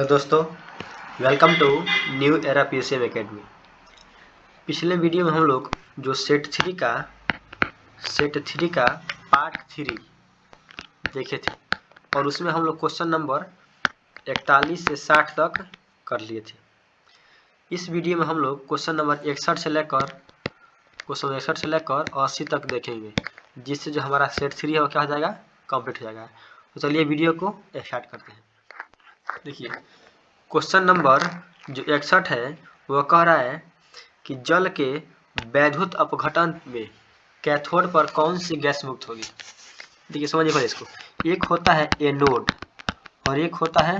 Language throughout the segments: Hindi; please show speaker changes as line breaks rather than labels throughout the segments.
हेलो दोस्तों, welcome to new era PCM academy. पिछले वीडियो में हम लोग जो सेट थ्री का पार्ट 3 देखे थे और उसमें हम लोग क्वेश्चन नंबर 41 से 60 तक कर लिए थे। इस वीडियो में हम लोग क्वेश्चन नंबर 61 से लेकर 80 तक देखेंगे, जिससे जो हमारा सेट 3 है वो क्या हो जाएगा, कंप्लीट हो जाएगा। तो चलिए वीडियो को स्टार्ट करते हैं। देखिए, क्वेश्चन नंबर जो 61 है वह कह रहा है कि जल के वैद्युत अपघटन में कैथोड पर कौन सी गैस मुक्त होगी। देखिए समझिए पहले इसको, एक होता है एनोड और एक होता है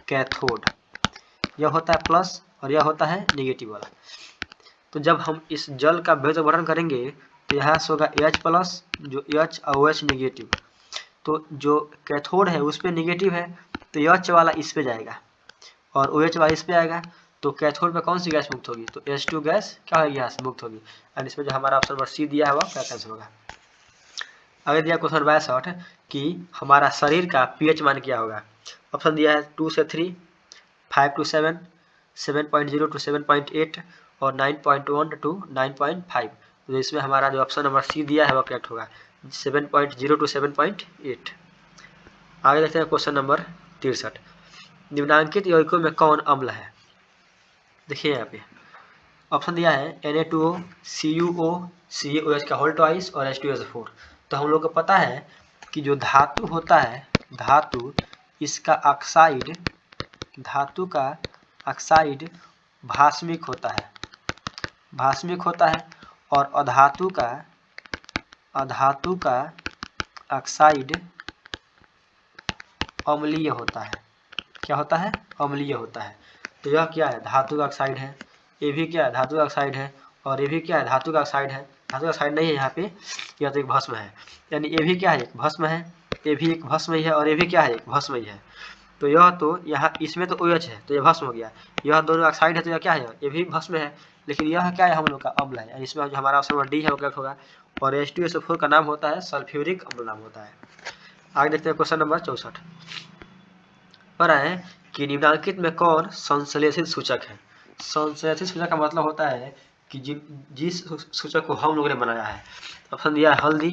कैथोड। यह होता है प्लस और यह होता है नेगेटिव वाला। तो जब हम इस जल का वैद्युत अपघटन करेंगे तो यहाँ से होगा H प्लस, जो H और OH नेगेटिव। तो जो कैथोड है उस पर नेगेटिव है तो H वाला इस पे जाएगा और OH वाला इस पे आएगा। तो कैथोड पे कौन सी गैस मुक्त होगी, तो H2 गैस क्या होगी, यहाँ से मुक्त होगी। एंड इसमें जो हमारा ऑप्शन नंबर सी दिया है वह करेक्ट आंसर होगा। आगे दिया क्वेश्चन 62 कि हमारा शरीर का pH मान क्या होगा। ऑप्शन दिया है 2 से 3, 5 to 7, 7.0 to 7.8 और 9.1 to 9.5। तो इसमें हमारा जो ऑप्शन नंबर सी दिया है वह करेक्ट होगा, 7.0 to 7.8। आगे देखते हैं क्वेश्चन नंबर 63, निम्नांकित यौगिकों में कौन अम्ल है। देखिए यहाँ पे ऑप्शन दिया है Na2O, CuO, CaOH का होल ट्वाइस और H2SO4। तो हम लोग को पता है कि जो धातु होता है, इसका ऑक्साइड, धातु का ऑक्साइड भास्मिक होता है और अधातु का ऑक्साइड अम्लीय होता है। क्या होता है, अम्लीय होता है। तो यह क्या है, धातु का ऑक्साइड है। ये भी क्या है, धातु का ऑक्साइड है। और ये भी क्या है, धातु का ऑक्साइड है। धातु का ऑक्साइड नहीं है यहाँ पे, यह तो एक भस्म है। यानी ये भी क्या है, एक भस्म है। ये भी एक भस्म ही है और ये भी क्या है, एक भस्म ही है। तो यह तो यहाँ इसमें तो OH है तो यह भस्म हो गया। यह दोनों ऑक्साइड है तो यह क्या है, ये भी भस्म है। लेकिन यह क्या है, हम लोग का अम्ल है। इसमें जो हमारा ऑप्शन नंबर डी है वो करेक्ट होगा। और H2SO4 का नाम होता है सल्फ्यूरिक अम्ल नाम होता है। आगे देखते हैं क्वेश्चन नंबर 64 पर है कि निम्नांकित में कौन संश्लेषित सूचक है। संश्लेषित सूचक का मतलब होता है कि जिस सूचक को हम लोगों ने बनाया है। ऑप्शन दिया है हल्दी,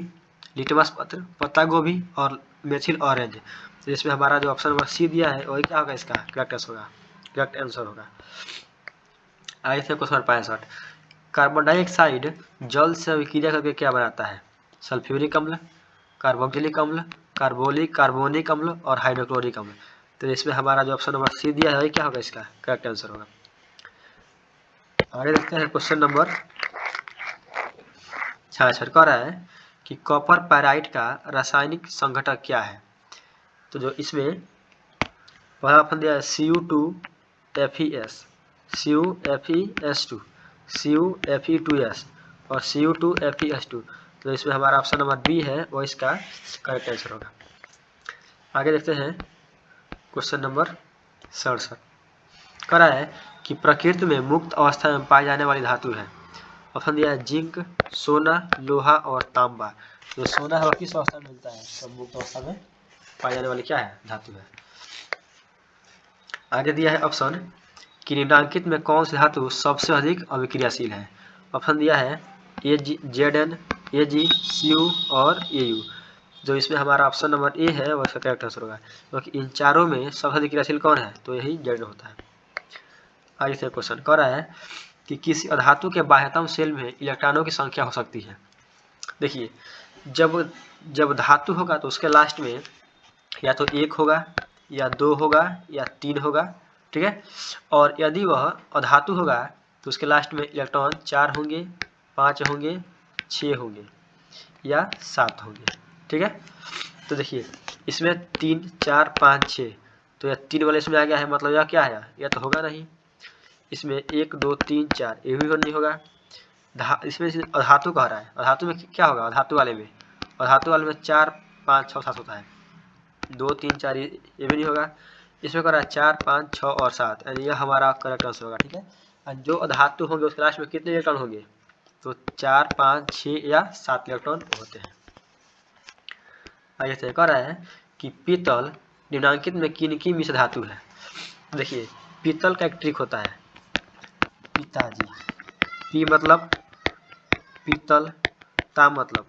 लिटमस पत्र, पत्ता गोभी और मेथिल ऑरेंज। तो इसमें हमारा जो ऑप्शन नंबर सी दिया है वही क्या होगा, इसका करेक्ट आंसर होगा। आगे से क्वेश्चन 65, कार्बन डाइऑक्साइड जल से अभिक्रिया करके क्या बनाता है। सल्फ्यूरिक अम्ल, कार्बोक्सिलिक अम्ल, कार्बोनिक अम्ल और हाइड्रोक्लोरिक अम्ल। तो इसमें हमारा जो ऑप्शन नंबर सी दिया है क्या होगा, इसका करेक्ट आंसर होगा। आगे देखते हैं क्वेश्चन नंबर 66 कह रहा है कि कॉपर पैराइट का रासायनिक संघटक क्या है। तो जो इसमें पहला ऑप्शन दिया है Cu2Fe2, Cu2Fe2S और Cu2Fe2। तो इसमें हमारा ऑप्शन नंबर बी है वो इसका करेक्ट आंसर होगा। आगे देखते हैं क्वेश्चन नंबर 67 कह रहा है कि प्रकृति में मुक्त अवस्था में पाई जाने वाली धातु है। ऑप्शन दिया है जिंक, सोना, लोहा और तांबा। जो सोना है वह किस अवस्था में मिलता है, तो मुक्त अवस्था में पाई जाने वाली क्या है, धातु है। आगे दिया है ऑप्शन कि निम्नांकित में कौन सी धातु सबसे अधिक अभिक्रियाशील है। ऑप्शन दिया है Zn, Ag, Cu और Au। जो इसमें हमारा ऑप्शन नंबर ए है वह इसका करेक्ट आंसर होगा, क्योंकि इन चारों में सबसे अधिक क्रियाशील कौन है, तो यही Zn होता है। आगे से क्वेश्चन कह रहा है कि किसी अधातु के बाह्यतम शेल में इलेक्ट्रॉनों की संख्या हो सकती है। देखिए, जब धातु होगा तो उसके लास्ट में या तो 1 होगा या 2 होगा या 3 होगा, ठीक है। और यदि वह अधातु होगा तो उसके लास्ट में इलेक्ट्रॉन 4 होंगे, 5 होंगे, 6 होंगे या 7 होंगे, ठीक है। तो देखिए इसमें 3, 4, 5, 6, तो यह 3 वाले इसमें आ गया है, मतलब यह क्या है, यह तो होगा नहीं। इसमें 1, 2, 3, 4 ये भी नहीं होगा। इसमें अधातु कह रहा है, अधातु में क्या होगा, अधातु वाले में 4, 5, 6, 7 होता है। 2, 3, 4 ये भी नहीं होगा। इसमें कह रहा है 4, 5, 6 और 7, यानी यह हमारा करेक्ट आंसर होगा, ठीक है। और जो अधातु होंगे उसके लास्ट में कितने इलेक्ट्रॉन होंगे, तो 4, 5, 6 या 7 इलेक्ट्रॉन होते हैं। आगे से कह रहा है कि पीतल निम्नांकित में किन की मिश्र धातु है। देखिए पीतल का एक ट्रिक होता है, पिताजी, पी मतलब पीतल, ता मतलब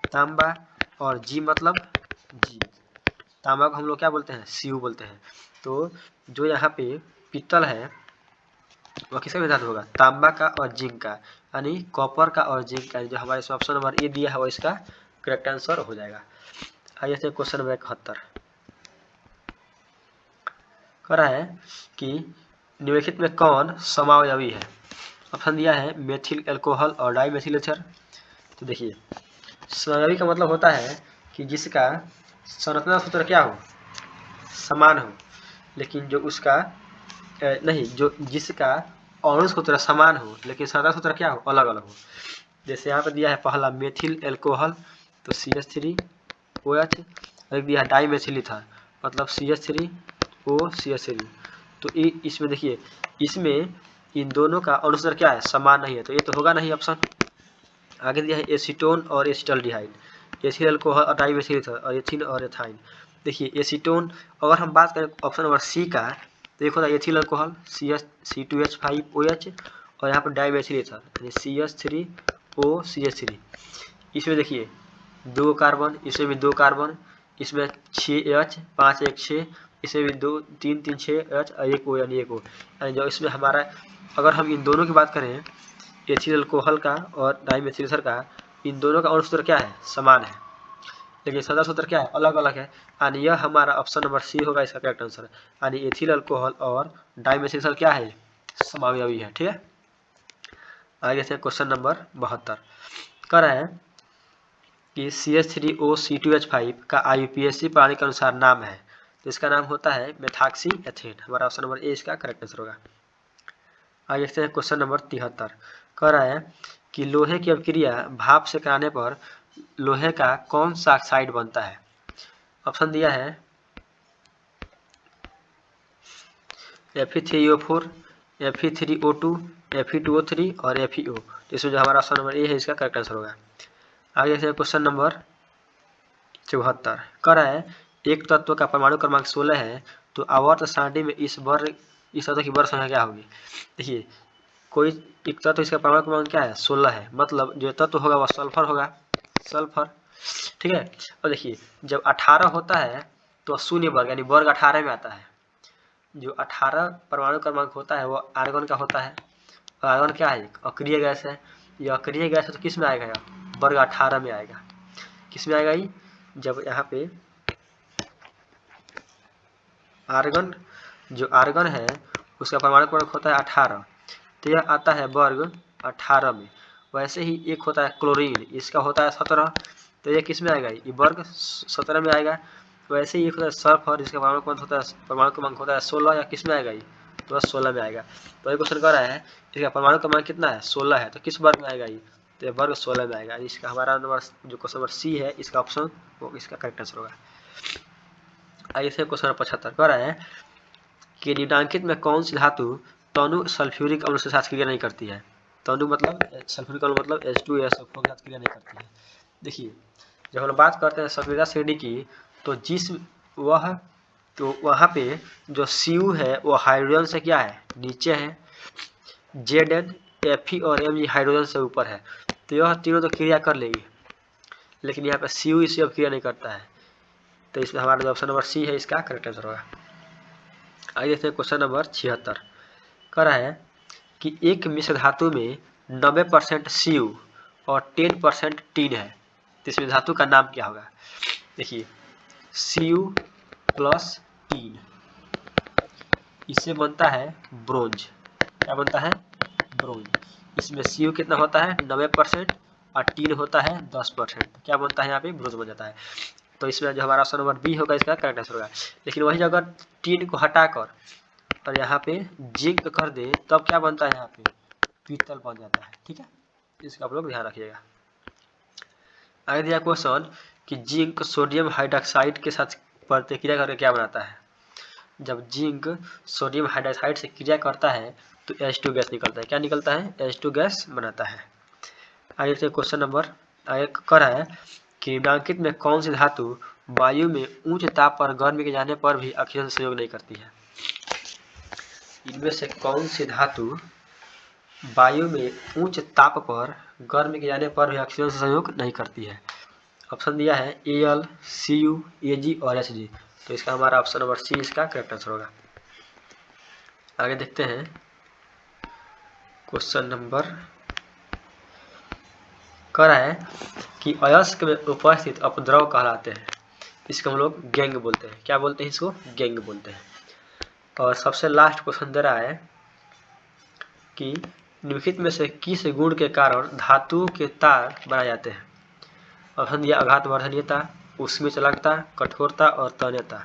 तांबा और जी मतलब जी। तांबा को हम लोग क्या बोलते हैं, सीयू बोलते हैं। तो जो यहाँ पे पीतल है वह किसका भी धातु होगा, तांबा का और जिंक का, यानी कॉपर का और जिंक का। जो हमारे ऑप्शन नंबर ए दिया है वो इसका करेक्ट आंसर हो जाएगा। आइए से क्वेश्चन नंबर 71 कह रहा है कि निम्नलिखित में कौन समावयवी है। ऑप्शन दिया है मेथिल एल्कोहल और डाई मेथिल एथर। तो देखिए समावयवी का मतलब होता है कि जिसका संरचना सूत्र क्या हो, समान हो, लेकिन जो उसका नहीं, जो जिसका अणु सूत्र समान हो लेकिन संरचना सूत्र क्या हो, अलग अलग हो। जैसे यहाँ पर दिया है पहला मेथिल एल्कोहल तो CH3OH, एक दिया है डाई मेथिल ईथर मतलब CH3OCH3। तो इसमें देखिए इसमें इन दोनों का अणु सूत्र क्या है, समान नहीं है, तो ये तो होगा नहीं ऑप्शन। आगे दिया है एसीटोन और एसिटल्डिहाइड, एथिल अल्कोहल और डाई मेथिल ईथर और एथिन और एथाइन। देखिए एसीटोन, अगर हम बात करें ऑप्शन नंबर सी का तो एक होता है एथिल अल्कोहल C2H5OH और यहाँ पर डाई मेथिल ईथर यानी CH3OCH3। इसमें देखिए 2 कार्बन, इसमें भी 2 कार्बन, इसमें 6H 5 1 6, इसमें भी 2 3 3 6H और 1 O यानी 1 O। यानी जो इसमें हमारा अगर हम इन दोनों की बात करें एथिल अल्कोहल का और डाई मेथिल ईथर का, इन दोनों का अणु सूत्र क्या है, समान है, लेकिन संरचना सूत्र क्या है, अलग अलग है। यानी यह हमारा ऑप्शन नंबर सी होगा इसका करेक्ट आंसर। यानी एथिल अल्कोहल और डाई मेथिल ईथर क्या है, समावयवी है। ठीक है, आगे से क्वेश्चन नंबर 72 कह रहा है कि CH3OC2H5 का IUPAC प्रणाली के अनुसार नाम है, तो इसका नाम होता है मेथाक्सी एथेन। हमारा ऑप्शन नंबर ए इसका करेक्ट आंसर होगा। आगे से क्वेश्चन नंबर 73 कह रहा है कि लोहे की अभिक्रिया भाप से कराने पर लोहे का कौन सा ऑक्साइड बनता है। ऑप्शन दिया है Fe3O4, Fe3O2, Fe2O3 और FeO। तो इसमें जो हमारा ऑप्शन नंबर ए है इसका करेक्ट आंसर होगा। आगे से क्वेश्चन नंबर 74 कह रहा है एक तत्व का परमाणु क्रमांक 16 है तो आवर्त सारणी में इस तत्व की वर्ग संख्या क्या होगी। देखिए कोई एक तत्व इसका परमाणु क्रमांक क्या है, 16 है, मतलब जो तत्व होगा वह सल्फर होगा, सल्फर। ठीक है, और देखिए जब 18 होता है तो शून्य वर्ग यानी वर्ग 18 में आता है। जो 18 परमाणु क्रमांक होता है वो आर्गन का होता है, और आर्गन क्या है, अक्रिय गैस है। ये अक्रिय गैस है तो किस में आएगा, वर्ग 18 में आएगा। किस में आएगा ये, जब यहाँ पे आर्गन, जो आर्गन है उसका परमाणु क्रमांक होता है 18, तो यह आता है वर्ग 18 में। वैसे ही एक होता है क्लोरीन, इसका होता है 17, तो यह किस में आएगा, ये वर्ग 17 में आएगा। वैसे ही एक होता है सल्फर, जिसका परमाणु क्रमांक होता है 16, या किस में आएगा ये, तो 16 में आएगा। तो ये क्वेश्चन कर रहा है इसका परमाणु क्रमांक कितना है, 16 है, तो किस वर्ग में आएगा ये, तो वर्ग 16 में आएगा। इसका हमारा नंबर जो क्वेश्चन नंबर सी है इसका ऑप्शन वो इसका करेक्ट आंसर होगा। आइए से क्वेश्चन नंबर 75 कह रहा है कि निम्नांकित में कौन सी धातु तनु सल्फ्यूरिक अम्ल के साथ क्रिया नहीं करती है। तनु मतलब सल्फ्यूरिक अम्ल मतलब H2SO4 के साथ क्रिया नहीं करती है। देखिए जब हम बात करते हैं संवेदा श्रेणी की तो वहाँ पे जो Cu है वो हाइड्रोजन से क्या है, नीचे है, Zn Fe और Mg हाइड्रोजन से ऊपर है, तो यह तीनों तो क्रिया कर लेगी, लेकिन यहाँ पे Cu इससे अब क्रिया नहीं करता है। तो इसमें हमारा जो ऑप्शन नंबर सी है इसका करेक्ट आंसर होगा। आगे से क्वेश्चन नंबर 76 कह रहा है कि एक मिश्र धातु में 90% Cu और 10% टीन है, तो इसमें धातु का नाम क्या होगा। देखिए Cu प्लस टीन, इससे बनता है ब्रोंज। क्या बनता है, ब्रोंज। इसमें Cu कितना होता है 90% और टीन होता है 10%, क्या बनता है यहाँ पे, ब्रोंज बन जाता है। तो इसमें जो हमारा ऑप्शन नंबर बी होगा इसका करेक्ट आंसर होगा। लेकिन वही अगर टीन को हटाकर और यहाँ पे जिंक कर दे तब क्या बनता है, यहाँ पे पीतल बन जाता है। ठीक है, इसका आप लोग ध्यान रखिएगा। आगे दिया क्वेश्चन कि जिंक सोडियम हाइड्रोक्साइड के साथ प्रतिक्रिया करके क्या बनाता है। जब जिंक सोडियम हाइड्रोक्साइड से क्रिया करता है तो H2 गैस निकलता है। क्या निकलता है, H2 गैस बनाता है। आगे से क्वेश्चन नंबर आगे कर रहा है कि निम्नांकित में कौन सी धातु वायु में उच्च ताप पर गर्मी के जाने पर भी ऑक्सीजन सहयोग नहीं करती है। इनमें से कौन सी धातु वायु में उच्च ताप पर गर्म किए जाने पर भी ऑक्सीजन से संयोग नहीं करती है? ऑप्शन दिया है Al, Cu, Ag और Hg। तो इसका हमारा ऑप्शन नंबर सी इसका करेक्ट आंसर होगा। आगे देखते हैं क्वेश्चन नंबर कह रहा है कि अयस्क में उपस्थित अपद्रव कहलाते हैं। इसको हम लोग गैंग बोलते हैं। क्या बोलते हैं? इसको गैंग बोलते हैं। और सबसे लास्ट क्वेश्चन दे रहा है कि निम्नलिखित में से किस गुण के कारण धातुओं के तार बनाए जाते हैं? ऑप्शन दिया आघात वर्धनीयता, उसमें चलकता, कठोरता और तन्यता।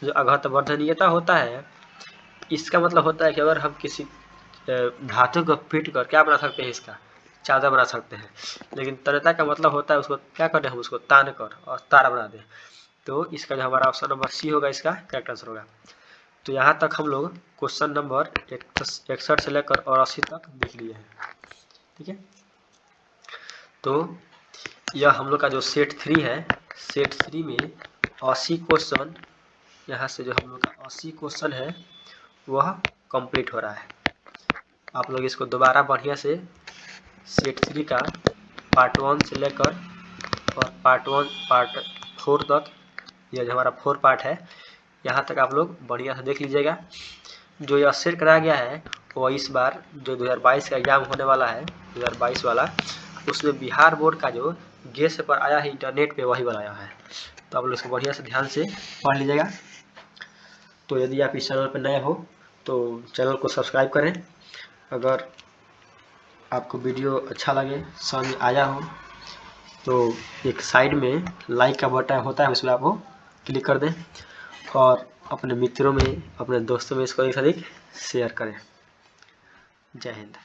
जो आघात वर्धनीयता होता है इसका मतलब होता है कि अगर हम किसी धातु को पीट कर क्या बना सकते हैं? इसका चादर बना सकते हैं। लेकिन तन्यता का मतलब होता है उसको क्या करें? हम उसको तान कर और तार बना दें। तो इसका जो हमारा ऑप्शन नंबर सी होगा इसका करेक्ट आंसर होगा। तो यहाँ तक हम लोग क्वेश्चन नंबर 61 से लेकर और 80 तक देख लिए हैं। ठीक है, तो यह हम लोग का जो सेट 3 है, सेट 3 में 80 क्वेश्चन, यहाँ से जो हम लोग का 80 क्वेश्चन है वह कंप्लीट हो रहा है। आप लोग इसको दोबारा बढ़िया से सेट 3 का पार्ट 1 से लेकर और पार्ट 4 तक, यह जो हमारा 4 पार्ट है, यहाँ तक आप लोग बढ़िया से देख लीजिएगा। जो यह सेट कराया गया है वह इस बार जो 2022 का एग्जाम होने वाला है, 2022 वाला, उसमें बिहार बोर्ड का जो गेस्ट पेपर आया है इंटरनेट पे वही बनाया है। तो आप लोग इसको बढ़िया से ध्यान से पढ़ लीजिएगा। तो यदि आप इस चैनल पर नए हो तो चैनल को सब्सक्राइब करें। अगर आपको वीडियो अच्छा लगे, समझ आया हो, तो एक साइड में लाइक का बटन होता है, उसमें आप वो क्लिक कर दें और अपने मित्रों में, अपने दोस्तों में इसको एक अधिक शेयर करें। जय हिंद।